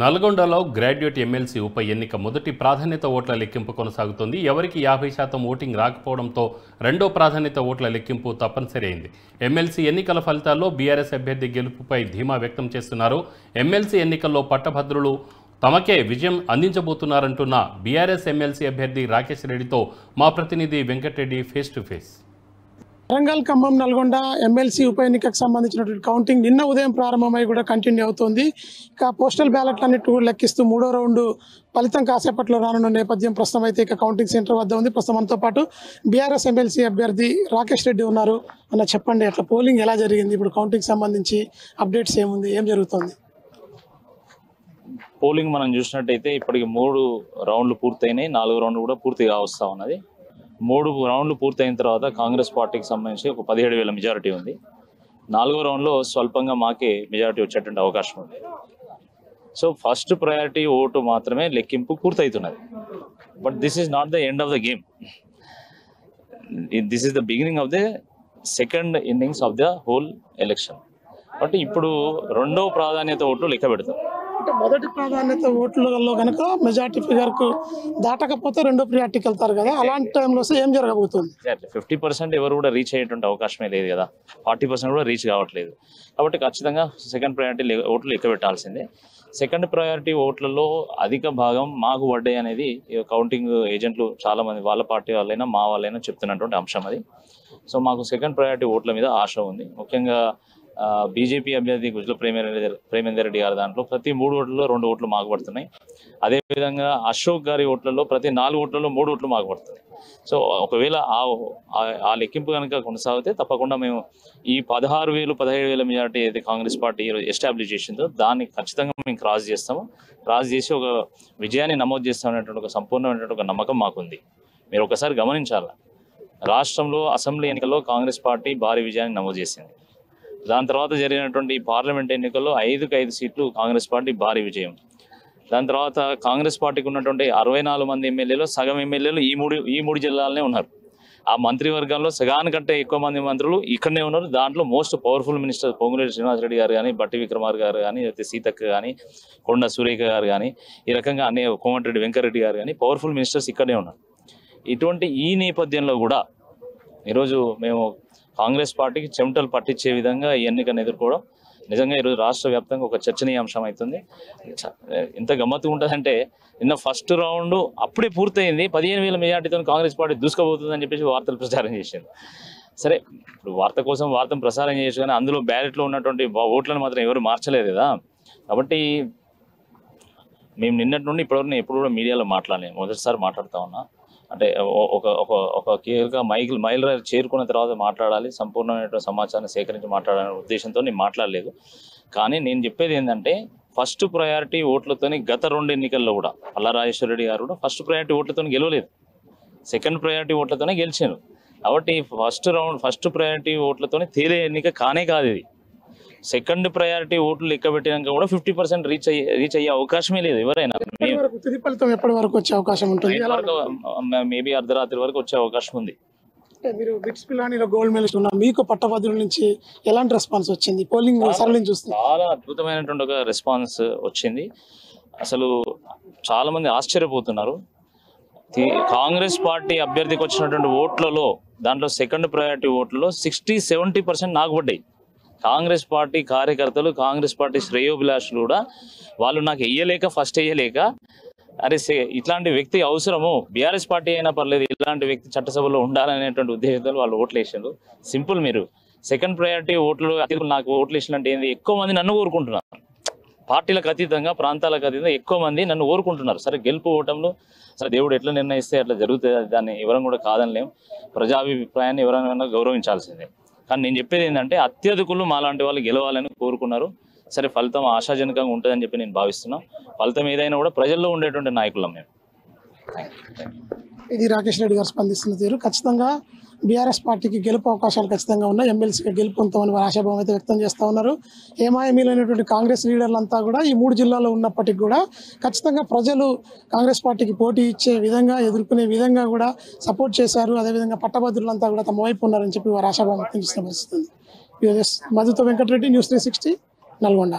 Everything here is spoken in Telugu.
నల్గొండలో గ్రాడ్యుయేట్ ఎమ్మెల్సీ ఉప ఎన్నిక మొదటి ప్రాధాన్యత ఓట్ల లెక్కింపు కొనసాగుతోంది. ఎవరికి 50% ఓటింగ్ రాకపోవడంతో రెండో ప్రాధాన్యత ఓట్ల లెక్కింపు తప్పనిసరి అయింది. ఎమ్మెల్సీ ఎన్నికల ఫలితాల్లో బీఆర్ఎస్ అభ్యర్థి గెలుపుపై ధీమా వ్యక్తం చేస్తున్నారు. ఎమ్మెల్సీ ఎన్నికల్లో పట్టభద్రులు తమకే విజయం అందించబోతున్నారంటున్న బీఆర్ఎస్ ఎమ్మెల్సీ అభ్యర్థి రాకేష్ రెడ్డితో మా ప్రతినిధి Venkata Reddy face to face. Warangal, Khammam, Nalgonda MLC ఉప ఎన్నికకు సంబంధించినటువంటి కౌంటింగ్ నిన్న ఉదయం ప్రారంభమై కూడా కంటిన్యూ అవుతోంది. ఇక పోస్టల్ బ్యాలెట్లన్నిటి కూడా లెక్కిస్తూ మూడో రౌండ్ ఫలితం కాసేపట్లో రానున్న నేపథ్యం ప్రస్తుతం అయితే ఇక కౌంటింగ్ సెంటర్ వద్ద ఉంది. ప్రస్తుతం మనతో పాటు బీఆర్ఎస్ ఎమ్మెల్సీ అభ్యర్థి రాకేష్ రెడ్డి ఉన్నారు. అన్న చెప్పండి, అట్లా పోలింగ్ ఎలా జరిగింది, ఇప్పుడు కౌంటింగ్ సంబంధించి అప్డేట్స్ ఏముంది, ఏం జరుగుతుంది? పోలింగ్ మనం చూసినట్టయితే ఇప్పటికి 3 రౌండ్లు పూర్తయినాయి, 4వ రౌండ్ కూడా పూర్తిగా వస్తూ ఉన్నది. 3 రౌండ్లు పూర్తయిన తర్వాత కాంగ్రెస్ పార్టీకి సంబంధించి ఒక 17,000 మెజారిటీ ఉంది. 4వ రౌండ్లో స్వల్పంగా మాకే మెజారిటీ వచ్చేటువంటి అవకాశం ఉంది. సో ఫస్ట్ ప్రయారిటీ ఓటు మాత్రమే లెక్కింపు పూర్తవుతున్నది. But this is not the end of the game. This is the beginning of the second innings of the whole election. But ఇప్పుడు రెండో ప్రాధాన్యత ఓట్లు లెక్క పెడతాం. అంటే మొదటి ప్రాధాన్యత ఓట్లలో కనుక మెజార్టీ ఫిగర్కు దాటకపోతే రెండో ప్రియారిటీకి వెళ్తారు కదా, అలాంటి టైంలో ఏం జరగబోతుంది? 50% ఎవరు కూడా రీచ్ అయ్యేటువంటి అవకాశమే లేదు కదా, 40% కూడా రీచ్ కావట్లేదు. కాబట్టి ఖచ్చితంగా సెకండ్ ప్రయారిటీ ఓట్లు లెక్క పెట్టాల్సిందే. సెకండ్ ప్రయారిటీ ఓట్లలో అధిక భాగం మాకు పడ్డాయి అనేది కౌంటింగ్ ఏజెంట్లు చాలామంది, వాళ్ళ పార్టీ వాళ్ళైనా మా వాళ్ళైనా చెప్తున్నటువంటి అంశం అది. సో మాకు సెకండ్ ప్రయారిటీ ఓట్ల మీద ఆశ ఉంది. ముఖ్యంగా బీజేపీ అభ్యర్థి గుజ్జల ప్రేమేందర్ రెడ్డి గారి దాంట్లో ప్రతి 3 ఓట్లలో 2 ఓట్లు మాకు పడుతున్నాయి. అదేవిధంగా అశోక్ గారి ఓట్లలో ప్రతి 4 ఓట్లలో 3 ఓట్లు మాకు పడుతున్నాయి. సో ఒకవేళ ఆ లెక్కింపు కనుక కొనసాగితే తప్పకుండా మేము ఈ 16,000 17,000 మెజారిటీ అయితే కాంగ్రెస్ పార్టీ ఎస్టాబ్లిష్ చేసిందో దాన్ని ఖచ్చితంగా మేము క్రాస్ చేస్తాము. క్రాస్ చేసి ఒక విజయాన్ని నమోదు చేస్తామనేటువంటి ఒక సంపూర్ణమైనటువంటి ఒక నమ్మకం మాకుంది. మీరు ఒకసారి గమనించాలి, రాష్ట్రంలో అసెంబ్లీ ఎన్నికల్లో కాంగ్రెస్ పార్టీ భారీ విజయాన్ని నమోదు చేసింది. దాని తర్వాత జరిగినటువంటి పార్లమెంట్ ఎన్నికల్లో 5కు 5 సీట్లు కాంగ్రెస్ పార్టీ భారీ విజయం. దాని తర్వాత కాంగ్రెస్ పార్టీకి ఉన్నటువంటి 64 మంది ఎమ్మెల్యేలు, సగం ఎమ్మెల్యేలు ఈ మూడు జిల్లాలనే ఉన్నారు. ఆ మంత్రివర్గంలో సగానికంటే ఎక్కువ మంది మంత్రులు ఇక్కడనే ఉన్నారు. దాంట్లో most powerful minister Ponguleti Srinivasa Reddy గారు కానీ, బట్టి విక్రమార్ గారు కానీ, లేకపోతే సీతక్క కానీ, కొండ సురేఖ గారు కానీ, ఈ రకంగా అనే కోమటిరెడ్డి వెంకటరెడ్డి గారు కానీ పవర్ఫుల్ మినిస్టర్స్ ఇక్కడనే ఉన్నారు. ఇటువంటి ఈ నేపథ్యంలో కూడా ఈరోజు మేము కాంగ్రెస్ పార్టీకి చెమటలు పట్టించే విధంగా ఈ ఎన్నికను ఎదుర్కోవడం నిజంగా ఈరోజు రాష్ట్ర వ్యాప్తంగా ఒక చర్చనీయాంశం అవుతుంది. ఎంత గమ్మత్తు ఉంటుందంటే, నిన్న ఫస్ట్ రౌండ్ అప్పుడే పూర్తయింది, 15,000 మెజార్టీతో కాంగ్రెస్ పార్టీ దూసుకుపోతుందని చెప్పేసి వార్తలు ప్రచారం చేసింది. సరే, ఇప్పుడు వార్త కోసం వార్తను ప్రసారం చేయొచ్చు, కానీ అందులో బ్యాలెట్లో ఉన్నటువంటి ఓట్లను మాత్రం ఎవరు మార్చలేదు కదా. కాబట్టి మేము నిన్నటి నుండి ఇప్పటివరకు నేను ఎప్పుడు కూడా మీడియాలో మాట్లాడలేము, మొదటిసారి మాట్లాడుతూ ఉన్నా. అంటే ఒక కీలక మైల్ చేరుకున్న తర్వాత మాట్లాడాలి, సంపూర్ణమైన సమాచారాన్ని సేకరించి మాట్లాడాలనే ఉద్దేశంతో నేను మాట్లాడలేదు. కానీ నేను చెప్పేది ఏంటంటే, ఫస్ట్ ప్రయారిటీ ఓట్లతోని గత 2 ఎన్నికల్లో కూడా పల్లా రాజేశ్వర రెడ్డి గారు కూడా ఫస్ట్ ప్రయారిటీ ఓట్లతో గెలవలేదు, సెకండ్ ప్రయారిటీ ఓట్లతోనే గెలిచారు. కాబట్టి ఫస్ట్ ప్రయారిటీ ఓట్లతోనే తేలే ఎన్నిక కానే కాదు ఇది. సెకండ్ ప్రయారిటీ ఓట్లు లెక్క పెట్టినాక కూడా 50% రీచ్ అయ్యే అవకాశమే లేదు. ఎవరైనా ఎప్పటి వరకు వచ్చే అవకాశం ఉంటుంది? మేబీ అర్ధరాత్రి వరకు వచ్చే అవకాశం ఉంది. మీరు బిట్స్ పిలానీలో గోల్డ్ మెడలిస్ట్ ఉన్నారు, మీకు పట్టభద్రుల నుంచి ఎలాంటి రెస్పాన్స్ వచ్చింది? పోలింగ్ సరళి చూస్తే చాలా అద్భుతమైనటువంటి ఒక రెస్పాన్స్ వచ్చింది. అసలు చాలా మంది ఆశ్చర్యపోతున్నారు. కాంగ్రెస్ పార్టీ అభ్యర్థికి వచ్చినటువంటి ఓట్లలో దాంట్లో సెకండ్ ప్రయారిటీ ఓట్లలో 60-70% నాకు పడ్డాయి. కాంగ్రెస్ పార్టీ కార్యకర్తలు, కాంగ్రెస్ పార్టీ శ్రేయోభిలాషులు కూడా వాళ్ళు నాకు ఫస్ట్ వేయలేక అరే ఇట్లాంటి వ్యక్తి అవసరము, బీఆర్ఎస్ పార్టీ అయినా పర్లేదు, ఇలాంటి వ్యక్తి చట్టసభలో ఉండాలనేటువంటి ఉద్దేశంతో వాళ్ళు ఓట్లు వేసారు. సింపుల్, మీరు సెకండ్ ప్రయారిటీ ఓట్లు నాకు ఓట్లు వేసినట్టు ఏంది, ఎక్కువ మంది నన్ను కోరుకుంటున్నారు. పార్టీలకు అతీతంగా, ప్రాంతాలకు అతీతంగా ఎక్కువ మంది నన్ను కోరుకుంటున్నారు. సరే, గెలుపు ఓటంలో సరే దేవుడు ఎట్లా నిర్ణయిస్తే అట్లా జరుగుతుంది, దాన్ని ఎవరం కూడా కాదనిలేం. ప్రజాభిప్రాయాన్ని ఎవరైనా గౌరవించాల్సిందే. కానీ నేను చెప్పేది ఏంటంటే, అత్యధికులు మాలాంటి వాళ్ళు గెలవాలని కోరుకున్నారు. సరే, ఫలితం ఆశాజనకంగా ఉంటుందని చెప్పి నేను భావిస్తున్నాం. ఫలితం ఏదైనా కూడా ప్రజల్లో ఉండేటువంటి నాయకులం మేము. ఇది రాకేష్ రెడ్డి గారు స్పందిస్తున్న తీరు. ఖచ్చితంగా బీఆర్ఎస్ పార్టీకి గెలుపు అవకాశాలు ఖచ్చితంగా ఉన్నాయి. ఎమ్మెల్సీగా గెలుపొందుతామని వారు ఆశాభావం అయితే వ్యక్తం చేస్తూ ఉన్నారు. ఏమాయమీలైనటువంటి కాంగ్రెస్ లీడర్లంతా కూడా ఈ 3 జిల్లాల్లో ఉన్నప్పటికీ కూడా ఖచ్చితంగా ప్రజలు కాంగ్రెస్ పార్టీకి పోటీ ఇచ్చే విధంగా, ఎదుర్కొనే విధంగా కూడా సపోర్ట్ చేశారు. అదేవిధంగా పట్టభద్రులంతా కూడా తమ వైపు ఉన్నారని చెప్పి వారు ఆశాభావం వ్యక్తం చేస్తున్న పరిస్థితి ఉంది. మధుతో వెంకటరెడ్డి, న్యూస్ 360, నల్గొండ.